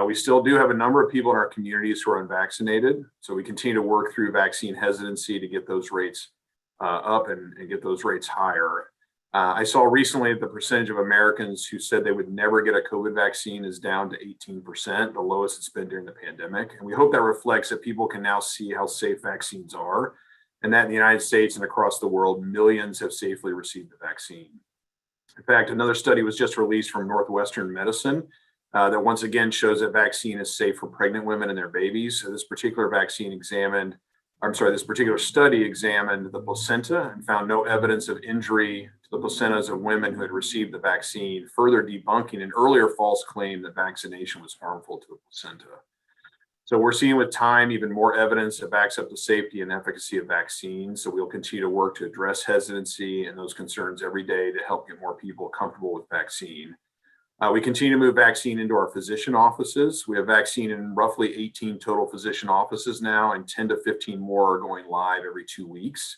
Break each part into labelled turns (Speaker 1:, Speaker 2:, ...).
Speaker 1: We still do have a number of people in our communities who are unvaccinated. So we continue to work through vaccine hesitancy to get those rates up and get those rates higher. I saw recently that the percentage of Americans who said they would never get a COVID vaccine is down to 18%, the lowest it's been during the pandemic. And we hope that reflects that people can now see how safe vaccines are, and that in the United States and across the world, millions have safely received the vaccine. In fact, another study was just released from Northwestern Medicine that once again shows that vaccine is safe for pregnant women and their babies. So this particular study examined the placenta and found no evidence of injury to the placentas of women who had received the vaccine, further debunking an earlier false claim that vaccination was harmful to the placenta. So we're seeing with time even more evidence that backs up the safety and efficacy of vaccines. So we'll continue to work to address hesitancy and those concerns every day to help get more people comfortable with vaccine. We continue to move vaccine into our physician offices. We have vaccine in roughly 18 total physician offices now, and 10 to 15 more are going live every 2 weeks.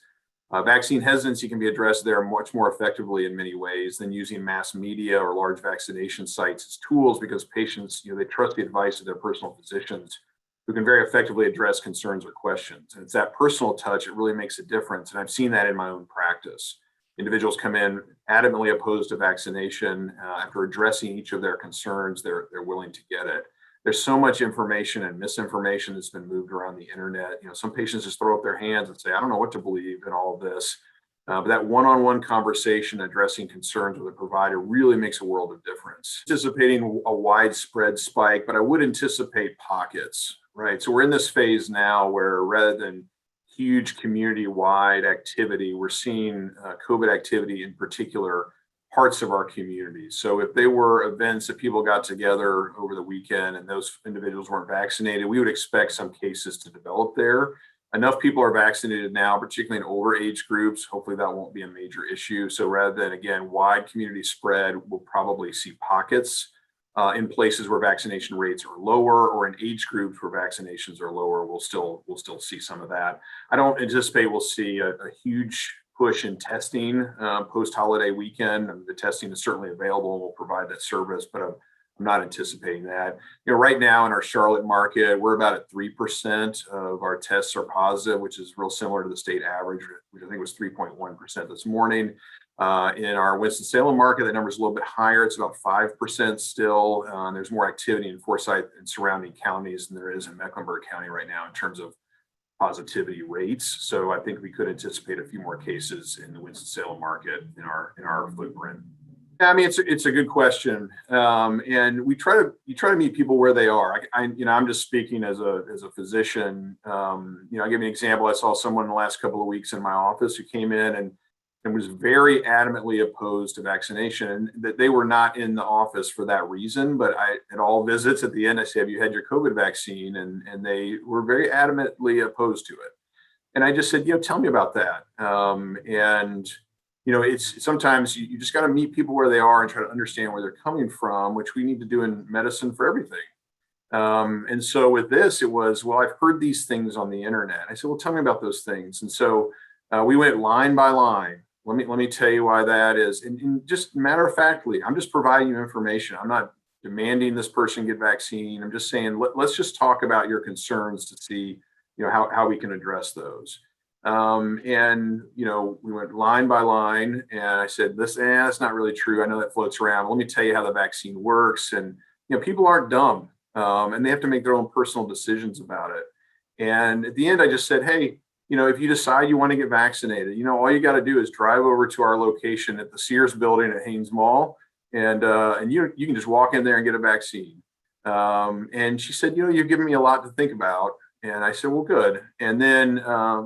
Speaker 1: Vaccine hesitancy can be addressed there much more effectively in many ways than using mass media or large vaccination sites as tools, because patients, they trust the advice of their personal physicians who can very effectively address concerns or questions. And it's that personal touch that really makes a difference. And I've seen that in my own practice. Individuals come in adamantly opposed to vaccination. After addressing each of their concerns, they're willing to get it. There's so much information and misinformation that's been moved around the internet. Some patients just throw up their hands and say, I don't know what to believe in all of this. But that one-on-one conversation addressing concerns with a provider really makes a world of difference. Anticipating a widespread spike, but I would anticipate pockets, right? So we're in this phase now where rather than huge community-wide activity, we're seeing COVID activity in particular parts of our communities. So if they were events that people got together over the weekend and those individuals weren't vaccinated, we would expect some cases to develop there. Enough people are vaccinated now, particularly in older age groups. Hopefully that won't be a major issue. So rather than, again, wide community spread, we'll probably see pockets in places where vaccination rates are lower, or in age groups where vaccinations are lower. We'll still see some of that. I don't anticipate we'll see a huge push in testing post-holiday weekend. The testing is certainly available and we'll provide that service, but I'm not anticipating that. Right now in our Charlotte market, we're about at 3% of our tests are positive, which is real similar to the state average, which I think was 3.1% this morning. In our Winston-Salem market, the number is a little bit higher. It's about 5% still. There's more activity in Forsyth and surrounding counties than there is in Mecklenburg County right now in terms of positivity rates. So I think we could anticipate a few more cases in the Winston-Salem market in our footprint. I mean, it's a good question, and you try to meet people where they are. I'm just speaking as a physician. I'll give you an example. I saw someone in the last couple of weeks in my office who came in and was very adamantly opposed to vaccination, and that they were not in the office for that reason. But at all visits at the end, I say, have you had your COVID vaccine? And they were very adamantly opposed to it. And I just said, tell me about that. It's sometimes you just got to meet people where they are and try to understand where they're coming from, which we need to do in medicine for everything. And so with this, it was, well, I've heard these things on the internet. I said, well, tell me about those things. And so we went line by line. Let me tell you why that is. And just matter of factly, I'm just providing you information. I'm not demanding this person get vaccine. I'm just saying, let's just talk about your concerns to see, how we can address those. We went line by line, and I said, that's not really true. I know that floats around. Let me tell you how the vaccine works. And, people aren't dumb, and they have to make their own personal decisions about it. And at the end, I just said, hey, if you decide you want to get vaccinated, all you got to do is drive over to our location at the Sears building at Haynes Mall, and you can just walk in there and get a vaccine. And she said, you've given me a lot to think about. And I said, well, good. And then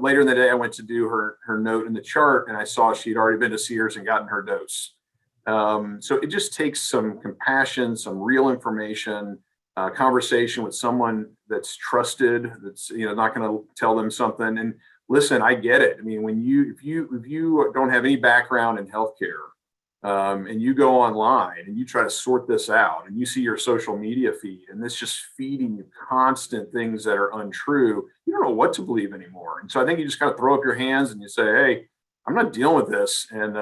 Speaker 1: later in the day, I went to do her note in the chart, and I saw she'd already been to Sears and gotten her dose. So it just takes some compassion, some real information, conversation with someone that's trusted, that's not going to tell them something. And listen, I get it. I mean, if you don't have any background in healthcare, and you go online and you try to sort this out, and you see your social media feed, and this just feeding you constant things that are untrue, you don't know what to believe anymore. And so I think you just got to throw up your hands and you say, hey, I'm not dealing with this. And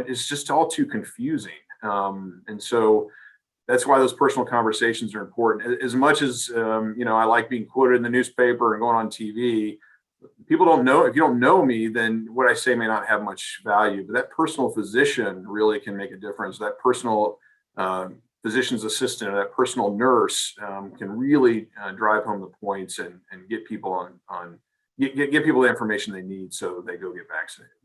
Speaker 1: it's just all too confusing. And so that's why those personal conversations are important. As much as, I like being quoted in the newspaper and going on TV, people don't know. If you don't know me, then what I say may not have much value, but that personal physician really can make a difference. That personal physician's assistant, or that personal nurse can really drive home the points and get people get people the information they need so they go get vaccinated.